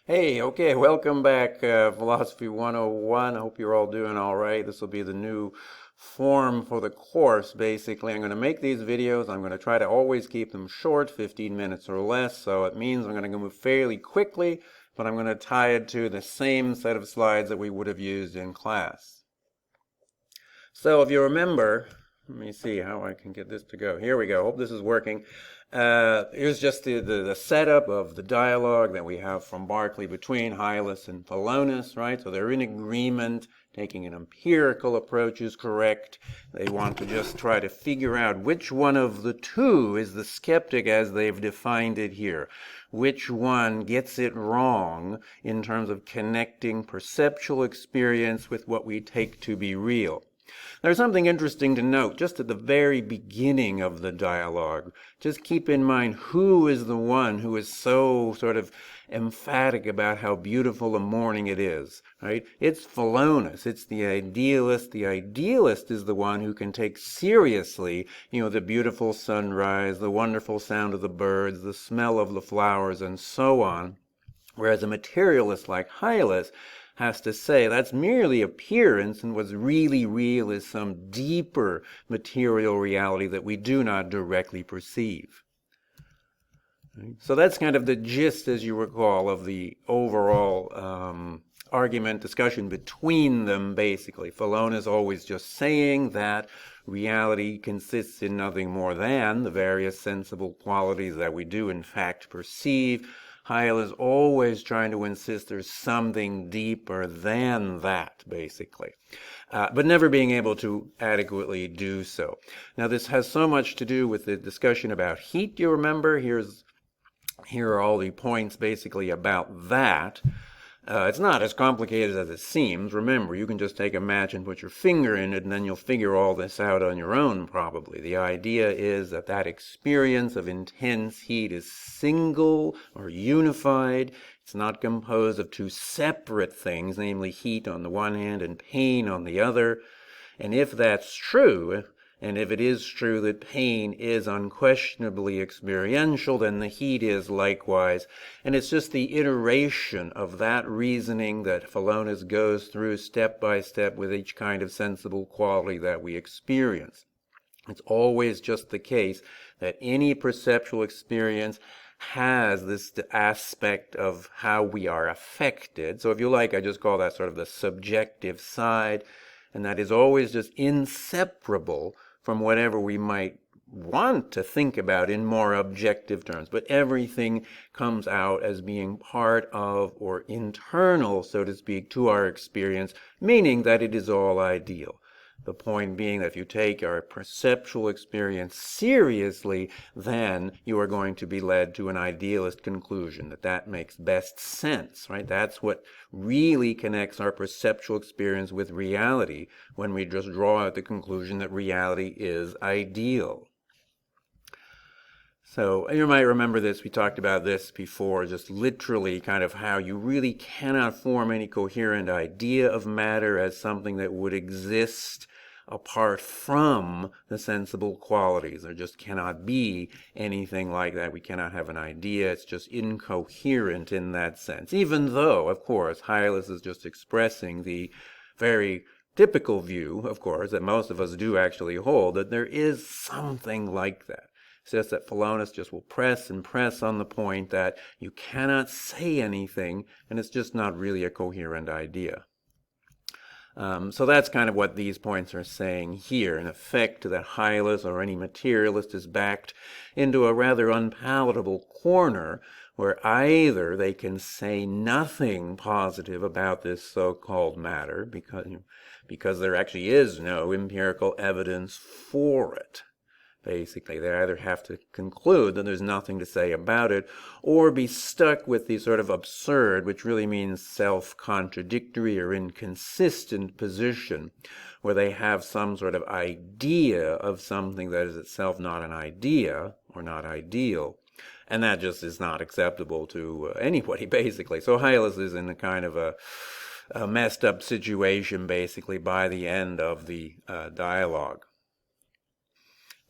Hey, okay, welcome back, Philosophy 101. I hope you're all doing all right. This will be the new form for the course, basically. I'm going to make these videos. I'm going to try to always keep them short, 15 minutes or less, so it means I'm going to move fairly quickly, but I'm going to tie it to the same set of slides that we would have used in class. So if you remember, let me see how I can get this to go. Here we go. Hope this is working. Here's just the setup of the dialogue that we have from Berkeley between Hylas and Philonous, right? So they're in agreement, taking an empirical approach is correct. They want to just try to figure out which one of the two is the skeptic as they've defined it here. Which one gets it wrong in terms of connecting perceptual experience with what we take to be real. There's something interesting to note just at the very beginning of the dialogue. Just keep in mind who is the one who is so sort of emphatic about how beautiful a morning it is, right? It's Philonous. It's the idealist. The idealist is the one who can take seriously, the beautiful sunrise, the wonderful sound of the birds, the smell of the flowers, and so on. Whereas a materialist like Hylas has to say that's merely appearance, and what's really real is some deeper material reality that we do not directly perceive. So that's kind of the gist, as you recall, of the overall argument, discussion between them, basically. Philonous is always just saying that reality consists in nothing more than the various sensible qualities that we do in fact perceive. Hylas is always trying to insist there's something deeper than that, basically, but never being able to adequately do so. Now, this has so much to do with the discussion about heat, you remember? Here are all the points, basically, about that. It's not as complicated as it seems. Remember, you can just take a match and put your finger in it, and then you'll figure all this out on your own, probably. The idea is that that experience of intense heat is single or unified. It's not composed of two separate things, namely heat on the one hand and pain on the other. And if that's true, and if it is true that pain is unquestionably experiential, then the heat is likewise. And it's just the iteration of that reasoning that Philonous goes through step by step with each kind of sensible quality that we experience. It's always just the case that any perceptual experience has this aspect of how we are affected. So if you like, I just call that sort of the subjective side, and that is always just inseparable from whatever we might want to think about in more objective terms. But everything comes out as being part of or internal, so to speak, to our experience, meaning that it is all ideal. The point being that if you take our perceptual experience seriously, then you are going to be led to an idealist conclusion, that makes best sense, right? That's what really connects our perceptual experience with reality, when we just draw out the conclusion that reality is ideal. So you might remember this, we talked about this before, just literally kind of how you really cannot form any coherent idea of matter as something that would exist apart from the sensible qualities. There just cannot be anything like that. We cannot have an idea. It's just incoherent in that sense, even though, of course, Hylas is just expressing the very typical view, of course, that most of us do actually hold, that there is something like that. It's just that Philonous just will press and press on the point that you cannot say anything, and it's just not really a coherent idea. So that's kind of what these points are saying here. In effect, that Hylas or any materialist is backed into a rather unpalatable corner where either they can say nothing positive about this so-called matter because there actually is no empirical evidence for it. Basically, they either have to conclude that there's nothing to say about it, or be stuck with the sort of absurd, which really means self-contradictory or inconsistent position, where they have some sort of idea of something that is itself not an idea or not ideal. And that just is not acceptable to anybody, basically. So Hylas is in a kind of a messed up situation, basically, by the end of the dialogue.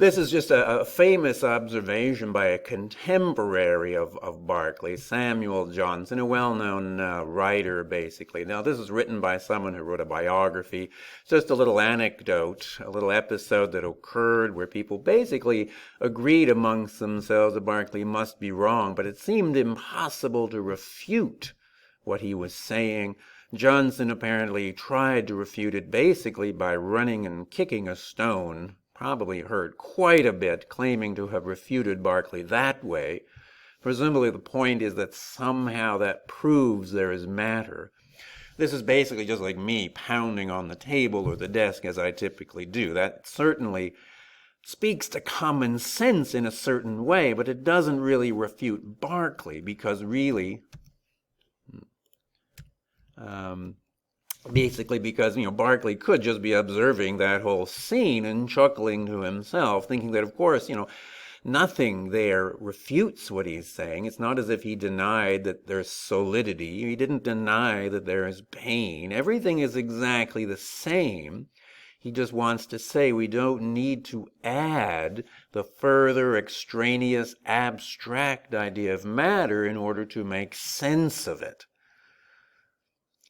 This is just a famous observation by a contemporary of Berkeley, Samuel Johnson, a well-known writer, basically. Now, this is written by someone who wrote a biography. It's just a little anecdote, a little episode that occurred where people basically agreed amongst themselves that Berkeley must be wrong, but it seemed impossible to refute what he was saying. Johnson apparently tried to refute it basically by running and kicking a stone. Probably hurt quite a bit, claiming to have refuted Berkeley that way. Presumably the point is that somehow that proves there is matter. This is basically just like me pounding on the table or the desk as I typically do. That certainly speaks to common sense in a certain way, but it doesn't really refute Berkeley, because really, basically because, Berkeley could just be observing that whole scene and chuckling to himself, thinking that, of course, nothing there refutes what he's saying. It's not as if he denied that there's solidity. He didn't deny that there is pain. Everything is exactly the same. He just wants to say we don't need to add the further extraneous, abstract idea of matter in order to make sense of it.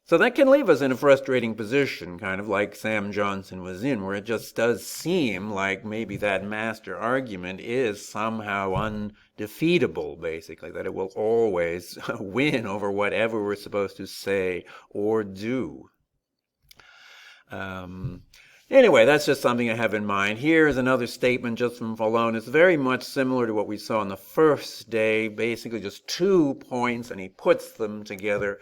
So that can leave us in a frustrating position, kind of like Sam Johnson was in, where it just does seem like maybe that master argument is somehow undefeatable, basically, that it will always win over whatever we're supposed to say or do. Anyway, that's just something I have in mind. Here is another statement just from Vallone. It's very much similar to what we saw on the first day, basically just 2 points, and he puts them together.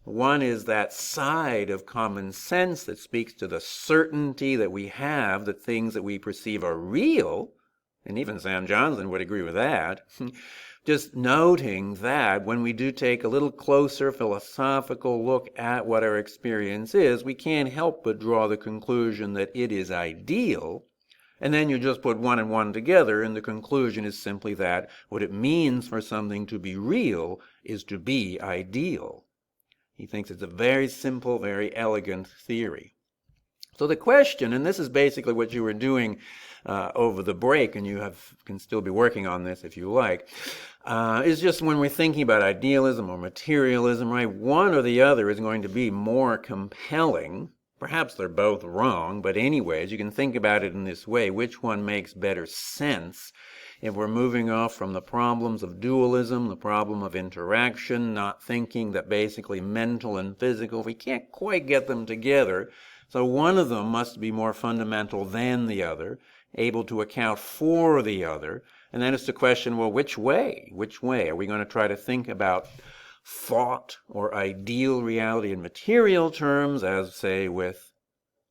One is that side of common sense that speaks to the certainty that we have that things that we perceive are real, and even Sam Johnson would agree with that. Just noting that when we do take a little closer philosophical look at what our experience is, we can't help but draw the conclusion that it is ideal. And then you just put one and one together, and the conclusion is simply that what it means for something to be real is to be ideal. He thinks it's a very simple, very elegant theory. So the question, and this is basically what you were doing over the break, and you can still be working on this if you like, is just when we're thinking about idealism or materialism, right, one or the other is going to be more compelling. Perhaps they're both wrong, but anyways, you can think about it in this way. Which one makes better sense? If we're moving off from the problems of dualism, the problem of interaction, not thinking that basically mental and physical, we can't quite get them together. So one of them must be more fundamental than the other, able to account for the other. And then it's the question, well, which way? Which way? Are we going to try to think about thought or ideal reality in material terms, as, say, with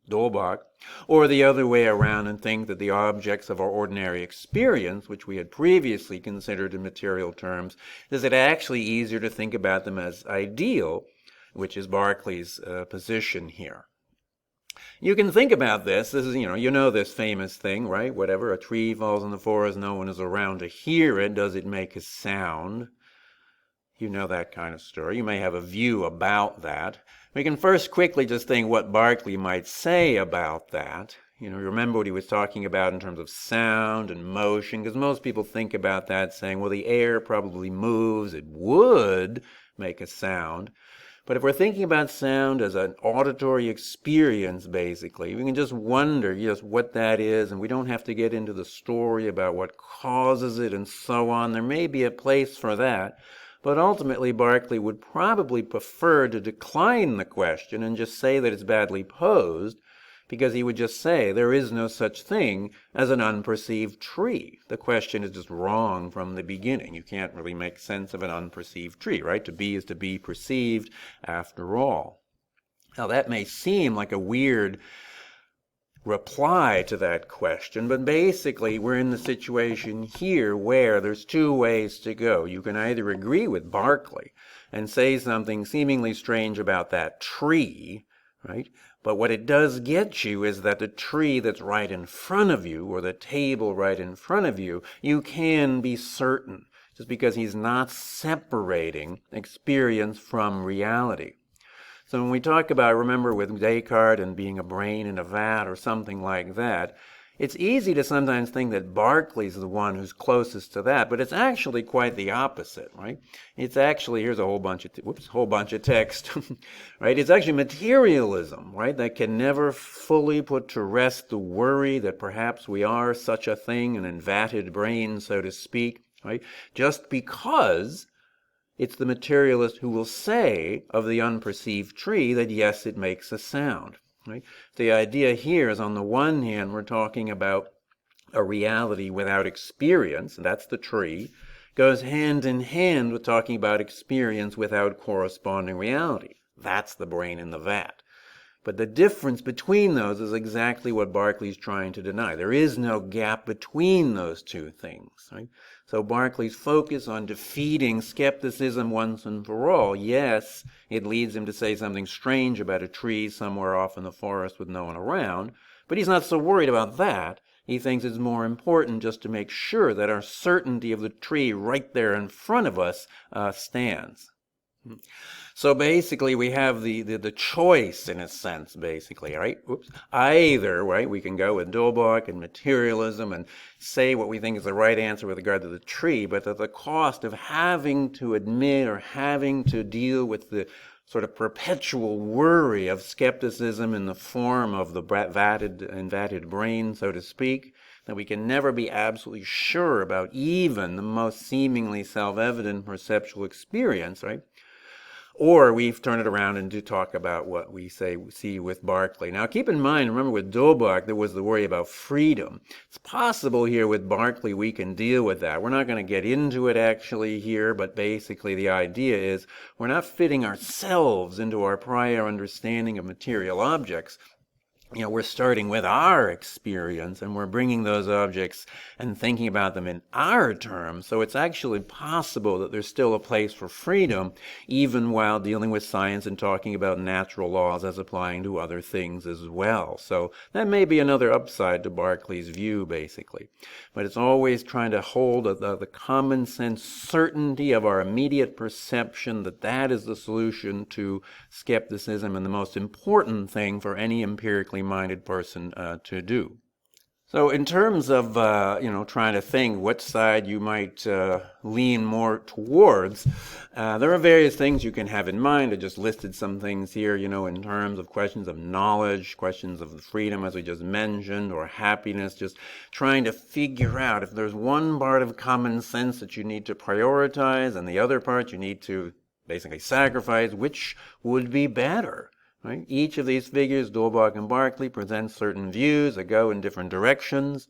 Dolbach, or the other way around and think that the objects of our ordinary experience, which we had previously considered in material terms, is it actually easier to think about them as ideal, which is Berkeley's position here. You can think about this. This is, you know this famous thing, right? Whatever, a tree falls in the forest, no one is around to hear it. Does it make a sound? You know that kind of story. You may have a view about that. We can first quickly just think what Berkeley might say about that. Remember what he was talking about in terms of sound and motion, because most people think about that saying, well, the air probably moves. It would make a sound. But if we're thinking about sound as an auditory experience, basically, we can just wonder just what that is, and we don't have to get into the story about what causes it and so on. There may be a place for that, but ultimately Berkeley would probably prefer to decline the question and just say that it's badly posed, because he would just say there is no such thing as an unperceived tree. The question is just wrong from the beginning. You can't really make sense of an unperceived tree, right? To be is to be perceived after all. Now that may seem like a weird reply to that question, but basically we're in the situation here where there's 2 ways to go. You can either agree with Berkeley and say something seemingly strange about that tree, right? But what it does get you is that the tree that's right in front of you, or the table right in front of you, you can be certain, just because he's not separating experience from reality. So when we talk about, remember with Descartes and being a brain in a vat or something like that, It's easy to sometimes think that Berkeley's the one who's closest to that, but it's actually quite the opposite, right? It's actually, here's a whole bunch of text, right? It's actually materialism, right, that can never fully put to rest the worry that perhaps we are such a thing, an inverted brain, so to speak, right? Just because it's the materialist who will say of the unperceived tree that, yes, it makes a sound. Right? The idea here is, on the one hand, we're talking about a reality without experience, and that's the tree, goes hand in hand with talking about experience without corresponding reality. That's the brain in the vat. But the difference between those is exactly what Berkeley's trying to deny. There is no gap between those two things. Right? So Berkeley's focus on defeating skepticism once and for all, yes, it leads him to say something strange about a tree somewhere off in the forest with no one around, but he's not so worried about that. He thinks it's more important just to make sure that our certainty of the tree right there in front of us stands. So basically, we have the choice, in a sense, basically, right? Either, right, we can go with Dolbach and materialism and say what we think is the right answer with regard to the tree, but at the cost of having to admit or having to deal with the sort of perpetual worry of skepticism in the form of the inverted brain, so to speak, that we can never be absolutely sure about even the most seemingly self-evident perceptual experience, right? Or we've turned it around and do talk about what we see with Berkeley. Now, keep in mind, remember with Dolbach, there was the worry about freedom. It's possible here with Berkeley we can deal with that. We're not going to get into it actually here, but basically the idea is we're not fitting ourselves into our prior understanding of material objects. We're starting with our experience, and we're bringing those objects and thinking about them in our terms. So it's actually possible that there's still a place for freedom, even while dealing with science and talking about natural laws as applying to other things as well. So that may be another upside to Berkeley's view, basically. But it's always trying to hold the common sense certainty of our immediate perception that that is the solution to skepticism and the most important thing for any empirically minded person to do. So in terms of, trying to think what side you might lean more towards, there are various things you can have in mind. I just listed some things here, in terms of questions of knowledge, questions of freedom, as we just mentioned, or happiness, just trying to figure out if there's one part of common sense that you need to prioritize and the other part you need to basically sacrifice, which would be better. Right? Each of these figures, Dolbach and Berkeley, present certain views that go in different directions.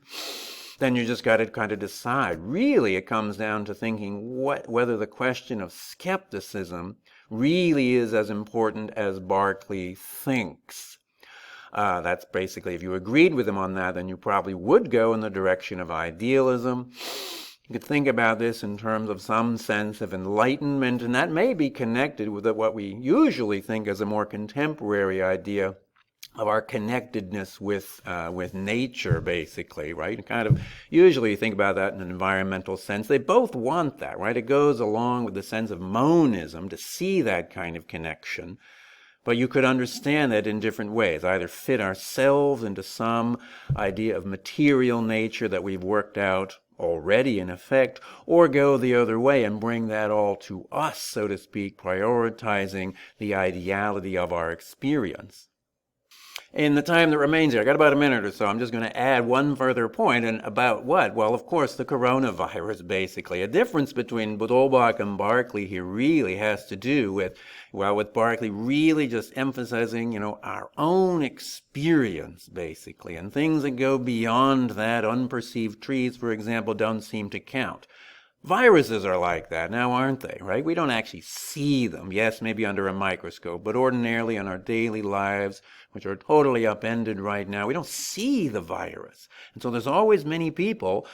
Then you just got to kind of decide. Really, it comes down to thinking whether the question of skepticism really is as important as Berkeley thinks. That's basically, if you agreed with him on that, then you probably would go in the direction of idealism. You could think about this in terms of some sense of enlightenment, and that may be connected with what we usually think as a more contemporary idea of our connectedness with nature, basically, right? Kind of usually you think about that in an environmental sense. They both want that, right? It goes along with the sense of monism to see that kind of connection. But you could understand that in different ways, either fit ourselves into some idea of material nature that we've worked out already in effect, or go the other way and bring that all to us, so to speak, prioritizing the ideality of our experience. In the time that remains here, I got about a minute or so, I'm just going to add one further point, and about what? Well, of course, the coronavirus, basically. A difference between Dolbach and Berkeley here really has to do with Berkeley really just emphasizing, our own experience, basically, and things that go beyond that. Unperceived trees, for example, don't seem to count. Viruses are like that now, aren't they, right? We don't actually see them, yes, maybe under a microscope, but ordinarily in our daily lives, which are totally upended right now, we don't see the virus. And so there's always many people,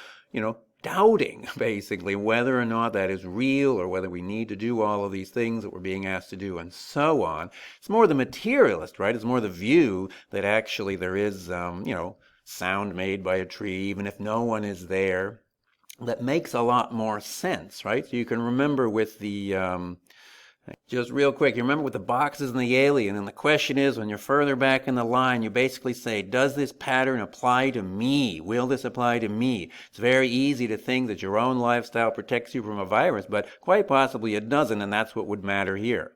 doubting, basically, whether or not that is real or whether we need to do all of these things that we're being asked to do and so on. It's more the materialist, right? It's more the view that actually there is, sound made by a tree, even if no one is there. That makes a lot more sense, right? So you can remember with the Just real quick, you remember with the boxes and the alien, and the question is, when you're further back in the line, you basically say, does this pattern apply to me? Will this apply to me? It's very easy to think that your own lifestyle protects you from a virus, but quite possibly it doesn't, and that's what would matter here.